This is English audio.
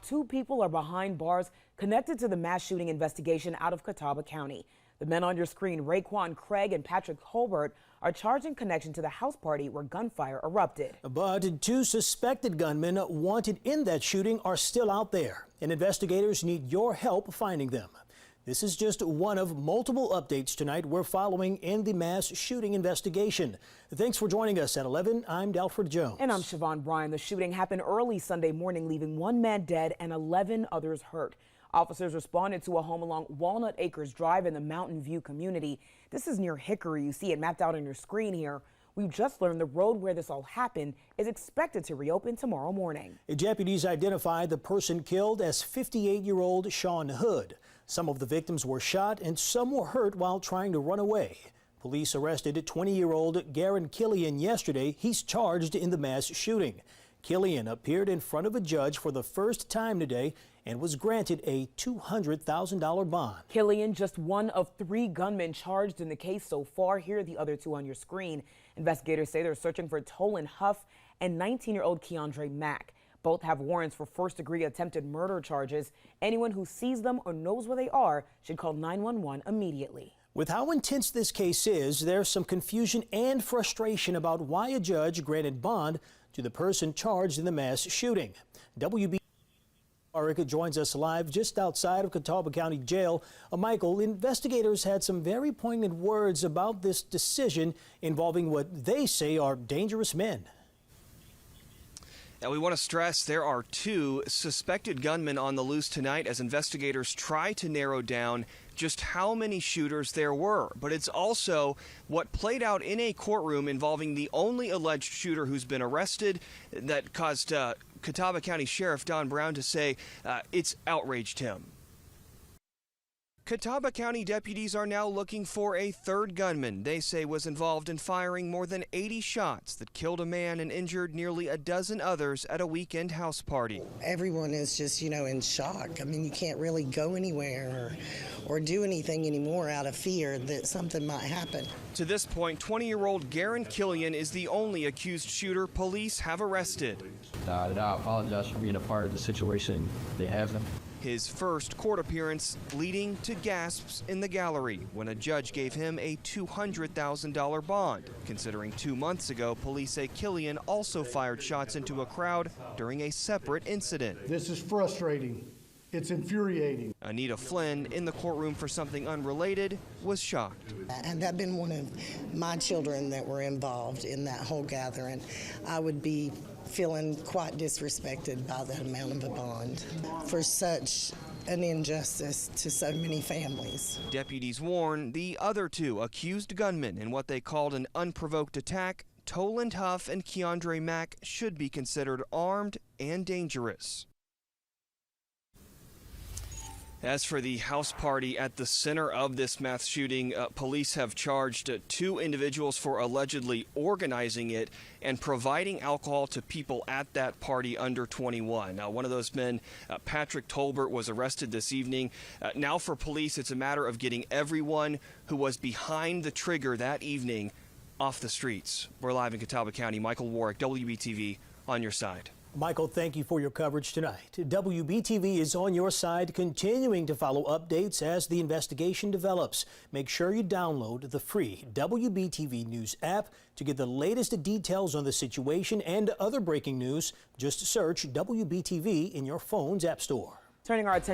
2 people are behind bars connected to the mass shooting investigation out of Catawba County. The men on your screen, Raekwon Craig and Patrick Colbert, are charged in connection to the house party where gunfire erupted. But 2 suspected gunmen wanted in that shooting are still out there, and investigators need your help finding them. This is just one of multiple updates tonight we're following in the mass shooting investigation. Thanks for joining us at 11. I'm Dalford Jones. And I'm Siobhan Bryan. The shooting happened early Sunday morning, leaving 1 man dead and 11 others hurt. Officers responded to a home along Walnut Acres Drive in the Mountain View community. This is near Hickory. You see it mapped out on your screen here. We've just learned the road where this all happened is expected to reopen tomorrow morning. Deputies identified the person killed as 58-year-old Sean Hood. Some of the victims were shot and some were hurt while trying to run away. Police arrested 20-year-old Garen Killian yesterday. He's charged in the mass shooting. Killian appeared in front of a judge for the first time today and was granted a $200,000 bond. Killian, just one of 3 gunmen charged in the case so far. Here are the other 2 on your screen. Investigators say they're searching for Tolan Huff and 19-year-old Keandre Mack. Both have warrants for first-degree attempted murder charges. Anyone who sees them or knows where they are should call 911 immediately. With how intense this case is, there's some confusion and frustration about why a judge granted bond to the person charged in the mass shooting. WB Erica joins us live just outside of Catawba County Jail. Michael, investigators had some very poignant words about this decision involving what they say are dangerous men. Now, we want to stress there are 2 suspected gunmen on the loose tonight as investigators try to narrow down just how many shooters there were. But it's also what played out in a courtroom involving the only alleged shooter who's been arrested that caused Catawba County Sheriff Don Brown to say it's outraged him. Catawba County deputies are now looking for a 3rd gunman they say was involved in firing more than 80 shots that killed a man and injured nearly a dozen others at a weekend house party. Everyone is just, in shock. I mean, you can't really go anywhere or do anything anymore out of fear that something might happen. To this point, 20-year-old Garen Killian is the only accused shooter police have arrested. I apologize for being a part of the situation they have them. His first court appearance leading to gasps in the gallery when a judge gave him a $200,000 bond, considering 2 months ago police say Killian also fired shots into a crowd during a separate incident. This is frustrating. It's infuriating. Anita Flynn, in the courtroom for something unrelated, was shocked. Had that been one of my children that were involved in that whole gathering, I would be feeling quite disrespected by the amount of a bond for such an injustice to so many families. Deputies warn the other 2 accused gunmen in what they called an unprovoked attack, Tolan Huff and Keandre Mack, should be considered armed and dangerous. As for the house party at the center of this mass shooting, police have charged 2 individuals for allegedly organizing it and providing alcohol to people at that party under 21. Now, one of those men, Patrick Colbert, was arrested this evening. Now for police, it's a matter of getting everyone who was behind the trigger that evening off the streets. We're live in Catawba County. Michael Warwick, WBTV, on your side. Michael, thank you for your coverage tonight. WBTV is on your side, continuing to follow updates as the investigation develops. Make sure you download the free WBTV News app to get the latest details on the situation and other breaking news. Just search WBTV in your phone's app store. Turning our attention